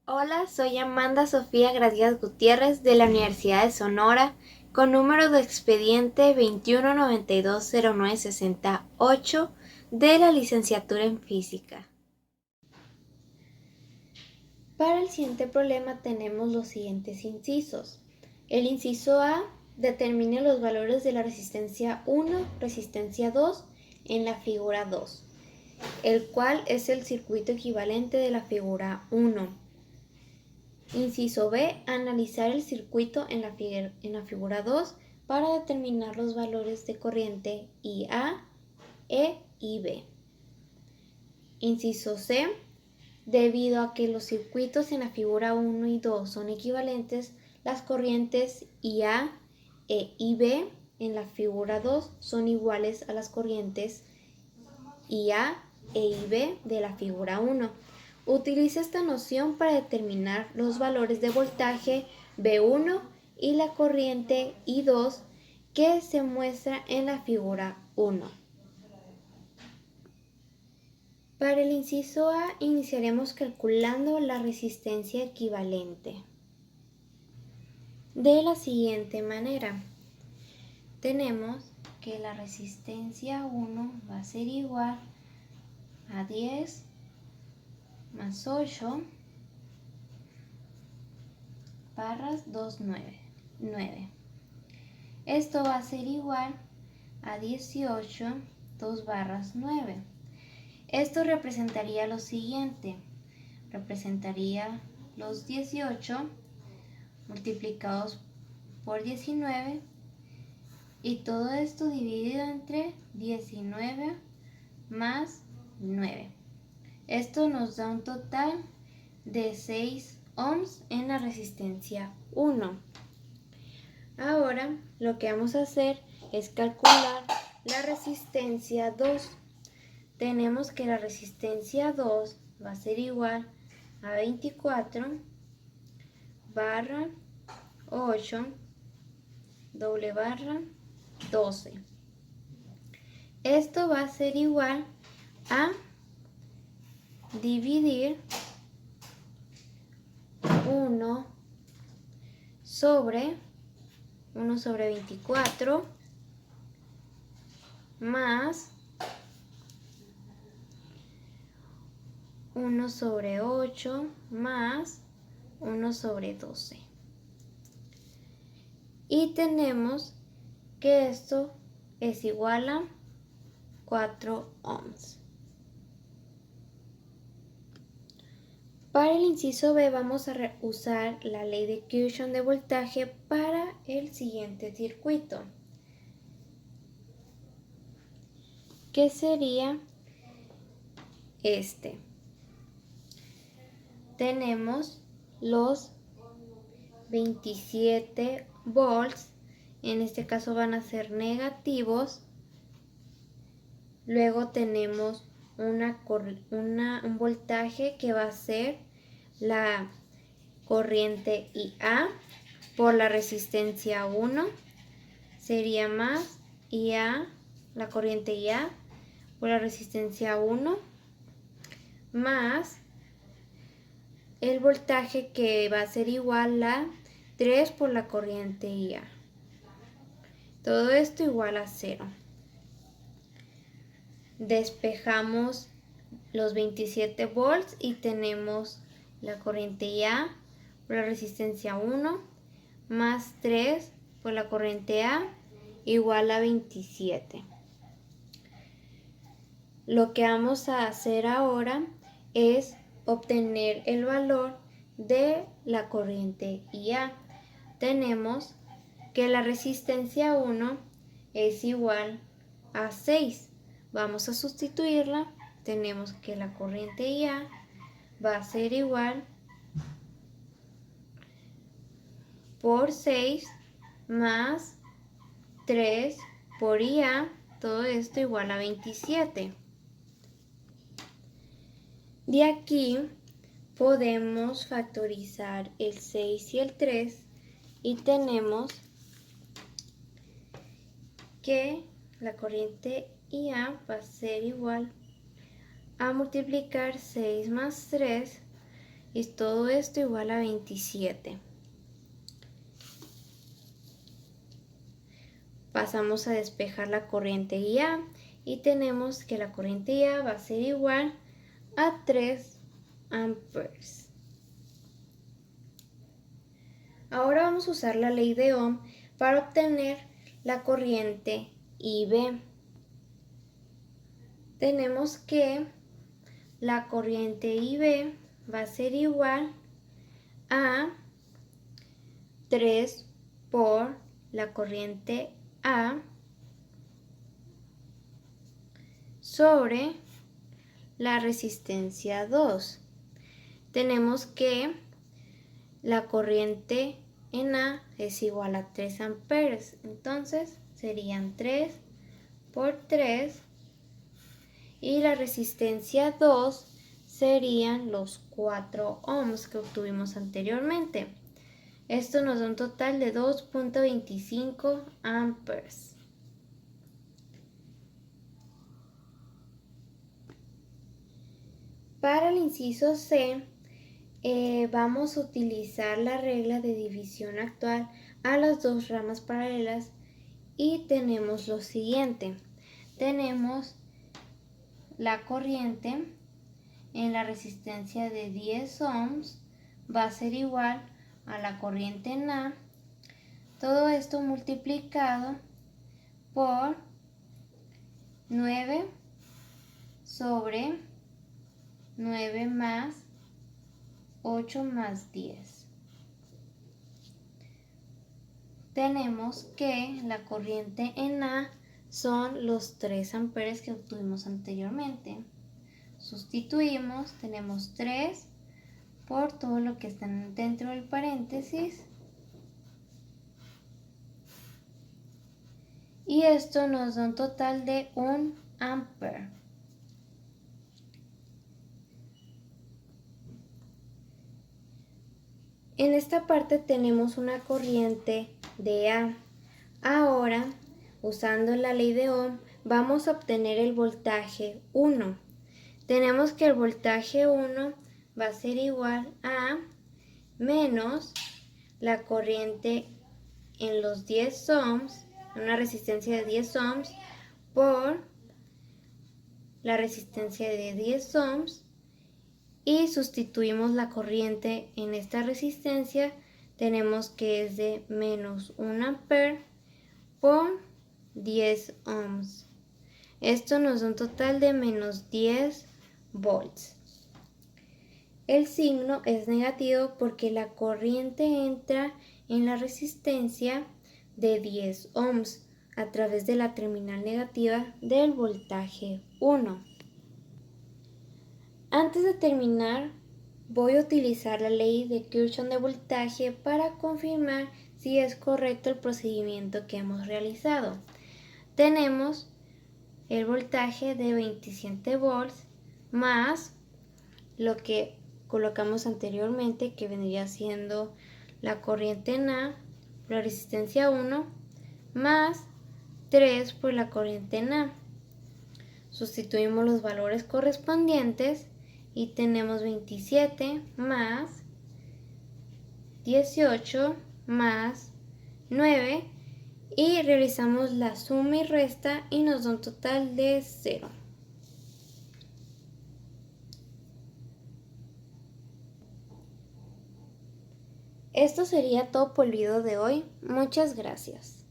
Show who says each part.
Speaker 1: Hola, soy Amanda Sofía Gracias Gutiérrez de la Universidad de Sonora con número de expediente 21920968 de la licenciatura en Física. Para el siguiente problema tenemos los siguientes incisos. El inciso A determine los valores de la resistencia 1, resistencia 2 en la figura 2, el cual es el circuito equivalente de la figura 1. Inciso B. Analizar el circuito en la figura 2 para determinar los valores de corriente IA, E y B. Inciso C. Debido a que los circuitos en la figura 1 y 2 son equivalentes, las corrientes IA, E y B en la figura 2 son iguales a las corrientes IA, E y B de la figura 1. Utiliza esta noción para determinar los valores de voltaje V1 y la corriente I2 que se muestra en la figura 1. Para el inciso A iniciaremos calculando la resistencia equivalente. De la siguiente manera, tenemos que la resistencia 1 va a ser igual a 10 más 8 barras 9. Esto va a ser igual a 18 2 barras 9. Esto representaría lo siguiente. Representaría los 18 multiplicados por 19 y todo esto dividido entre 19 más 9. Esto nos da un total de 6 ohms en la resistencia 1. Ahora lo que vamos a hacer es calcular la resistencia 2. Tenemos que la resistencia 2 va a ser igual a 24 barra 8 doble barra 12. Esto va a ser igual a dividir 1 sobre 24 más 1 sobre 8 más 1 sobre 12. Y tenemos que esto es igual a 4 ohms. Para el inciso B vamos a usar la ley de Kirchhoff de voltaje para el siguiente circuito, que sería este. Tenemos los 27 volts, en este caso van a ser negativos. Luego tenemos un voltaje que va a ser la corriente IA por la resistencia 1, sería más IA, la corriente IA por la resistencia 1, más el voltaje que va a ser igual a 3 por la corriente IA. Todo esto igual a 0. Despejamos los 27 volts y tenemos la corriente IA por la resistencia 1 más 3 por la corriente A igual a 27. Lo que vamos a hacer ahora es obtener el valor de la corriente IA. Tenemos que la resistencia 1 es igual a 6. Vamos a sustituirla. Tenemos que la corriente IA va a ser igual por 6 más 3 por IA, todo esto igual a 27. De aquí podemos factorizar el 6 y el 3 y tenemos que la corriente IA va a ser igual a multiplicar 6 más 3 y todo esto igual a 27. Pasamos a despejar la corriente IA y tenemos que la corriente IA va a ser igual a 3 amperes. Ahora vamos a usar la ley de Ohm para obtener la corriente IB. Tenemos que la corriente IB va a ser igual a 3 por la corriente A sobre la resistencia 2. Tenemos que la corriente en A es igual a 3 amperes, entonces serían 3 por 3 y la resistencia 2 serían los 4 ohms que obtuvimos anteriormente. Esto nos da un total de 2.25 amperes. Para el inciso C, vamos a utilizar la regla de división actual a las dos ramas paralelas y tenemos lo siguiente. Tenemos la corriente en la resistencia de 10 ohms va a ser igual a la corriente en A, todo esto multiplicado por 9 sobre 9 más 8 más 10. Tenemos que la corriente en A son los 3 amperes que obtuvimos anteriormente. Sustituimos, tenemos 3 por todo lo que está dentro del paréntesis. Y esto nos da un total de 1 ampere. En esta parte tenemos una corriente de A. Ahora, usando la ley de Ohm, vamos a obtener el voltaje 1. Tenemos que el voltaje 1 va a ser igual a menos la corriente en los 10 ohms, una resistencia de 10 ohms, por la resistencia de 10 ohms, y sustituimos la corriente en esta resistencia, tenemos que es de menos 1 ampere por 10 ohms. Esto nos da un total de menos 10 volts. El signo es negativo porque la corriente entra en la resistencia de 10 ohms a través de la terminal negativa del voltaje 1. Antes de terminar, voy a utilizar la ley de Kirchhoff de voltaje para confirmar si es correcto el procedimiento que hemos realizado. Tenemos el voltaje de 27 volts más lo que colocamos anteriormente, que vendría siendo la corriente en A, la resistencia 1, más 3 por la corriente en A. Sustituimos los valores correspondientes y tenemos 27 más 18 más 9 y realizamos la suma y resta y nos da un total de 0. Esto sería todo por el video de hoy. Muchas gracias.